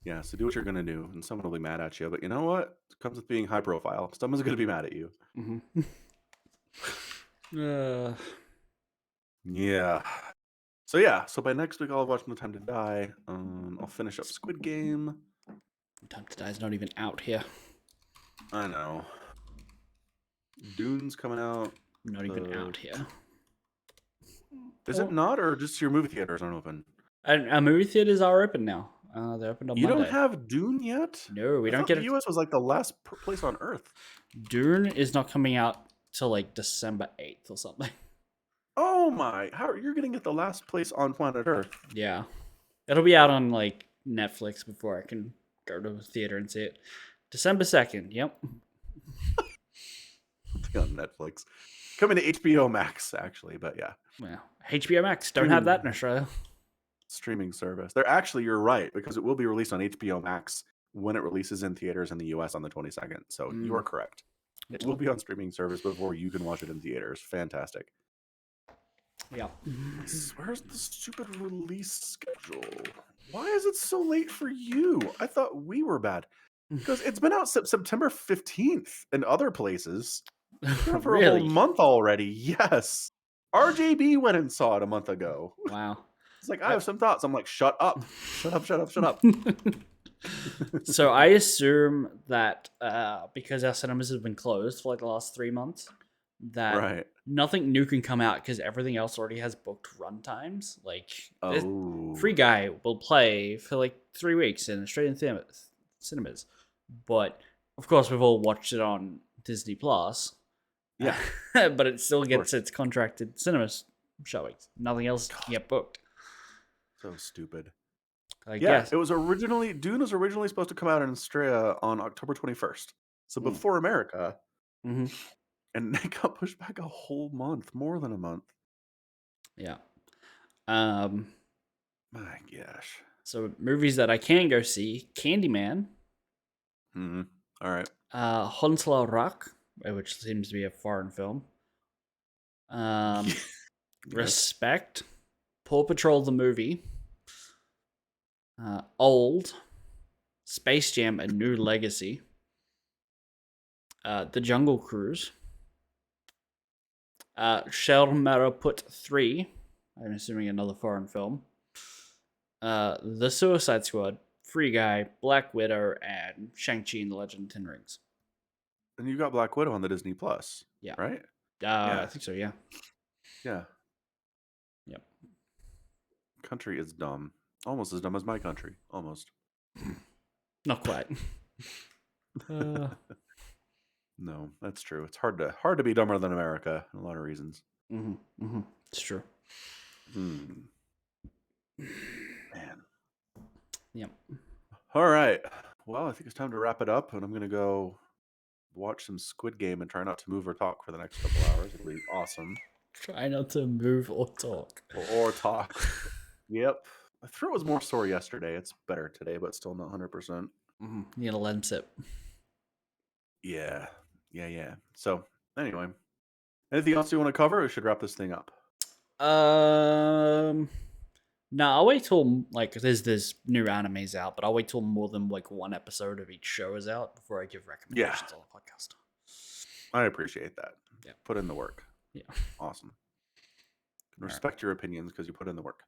Yeah, so do what you're gonna do, and someone will be mad at you. But you know what? It comes with being high profile. Someone's gonna be mad at you. Yeah. So yeah. So by next week, I'll watch No Time to Die. I'll finish up Squid Game. Time to Die is not even out here. I know. Dune's coming out. Not even out here. Is it not, or just your movie theaters aren't open? Our movie theaters are open now. They're open on You Monday. don't have Dune yet? No, we I don't thought get the it. US was like the last place on Earth. Dune is not coming out till like December 8th or something. Oh my! How are you gonna get the last place on planet Earth? Yeah, it'll be out on like Netflix before I can go to the theater and see it. December 2nd. Yep. On Netflix, coming to HBO Max actually, but yeah. Well, HBO Max don't have that in Australia. Streaming service. They're actually, you're right, because it will be released on HBO Max when it releases in theaters in the US on the 22nd. So you are correct. It will be on streaming service before you can watch it in theaters. Fantastic. Yeah. Where's the stupid release schedule? Why is it so late for you? I thought we were bad. Because it's been out September 15th in other places. It's been out for a whole month already. Yes. RJB went and saw it a month ago. Wow. It's like, I have some thoughts. I'm like, shut up. Shut up, shut up, shut up. So I assume that because our cinemas have been closed for like the last 3 months, that nothing new can come out because everything else already has booked run times. Like, Free Guy will play for like 3 weeks in Australian cinemas. But, of course, we've all watched it on Disney+. Plus. Yeah. But it still gets its contracted cinema showings. Nothing else can get booked. So stupid. I guess. Dune was originally supposed to come out in Australia on October 21st. So before America. And they got pushed back a whole month, more than a month. Yeah. My gosh. So movies that I can go see: Candyman. All right. Honsla Rock, which seems to be a foreign film. Respect. Paw Patrol the movie. Old. Space Jam: A New Legacy. The Jungle Cruise. Shermaraput 3. I'm assuming another foreign film. The Suicide Squad, Free Guy, Black Widow, and Shang-Chi and the Legend of the Ten Rings. And you got Black Widow on the Disney Plus. Yeah. Right? I think so, yeah. Yeah. Yep. Country is dumb. Almost as dumb as my country. Almost. Not quite. No, that's true. It's hard to be dumber than America in a lot of reasons. It's true. Man. Yep. All right. Well, I think it's time to wrap it up, and I'm gonna go watch some Squid Game and try not to move or talk for the next couple hours. It'll be awesome. Try not to move or talk. Or talk. Yep. My throat was more sore yesterday. It's better today, but still not 100%. You need a lem sip. Yeah. So, anyway. Anything else you want to cover, or should wrap this thing up? No, I'll wait till like there's new animes out, but I'll wait till more than like one episode of each show is out before I give Yeah, recommendations on the podcast. I appreciate that. Yeah. Put in the work. Yeah. Awesome. Can All right. respect your opinions because you put in the work.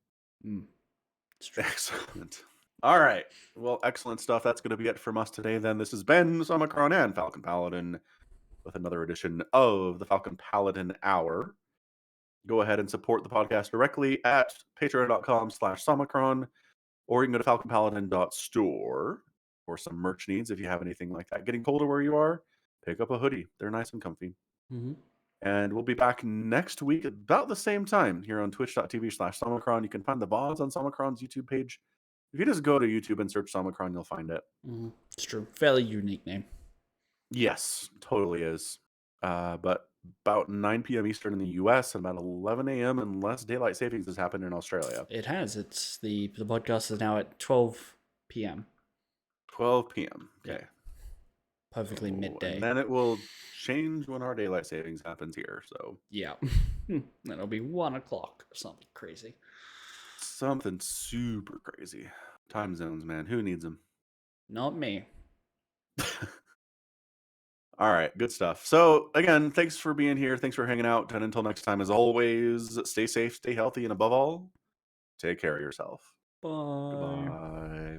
It's true. Excellent. All right. Well, excellent stuff. That's going to be it from us today. Then this has been Somicron and Falcon Paladin with another edition of the Falcon Paladin Hour. Go ahead and support the podcast directly at patreon.com/Somicron, or you can go to falconpaladin.store for some merch needs if you have anything like that. Getting colder where you are, pick up a hoodie. They're nice and comfy. And we'll be back next week about the same time here on twitch.tv/Somicron. You can find the VODs on Somicron's YouTube page. If you just go to YouTube and search Somicron, you'll find it. It's true. Fairly unique name. Yes, totally is. But about 9 p.m. Eastern in the U.S. and about 11 a.m. unless daylight savings has happened in Australia. It has. It's the podcast is now at 12 p.m. 12 p.m. Okay. Yeah. Perfectly midday. And then it will change when our daylight savings happens here. So yeah. Then it'll be 1 o'clock or something crazy. Something super crazy. Time zones, man. Who needs them? Not me. All right, good stuff. So again, thanks for being here. Thanks for hanging out. And until next time, as always, stay safe, stay healthy, and above all, take care of yourself. Bye. Goodbye.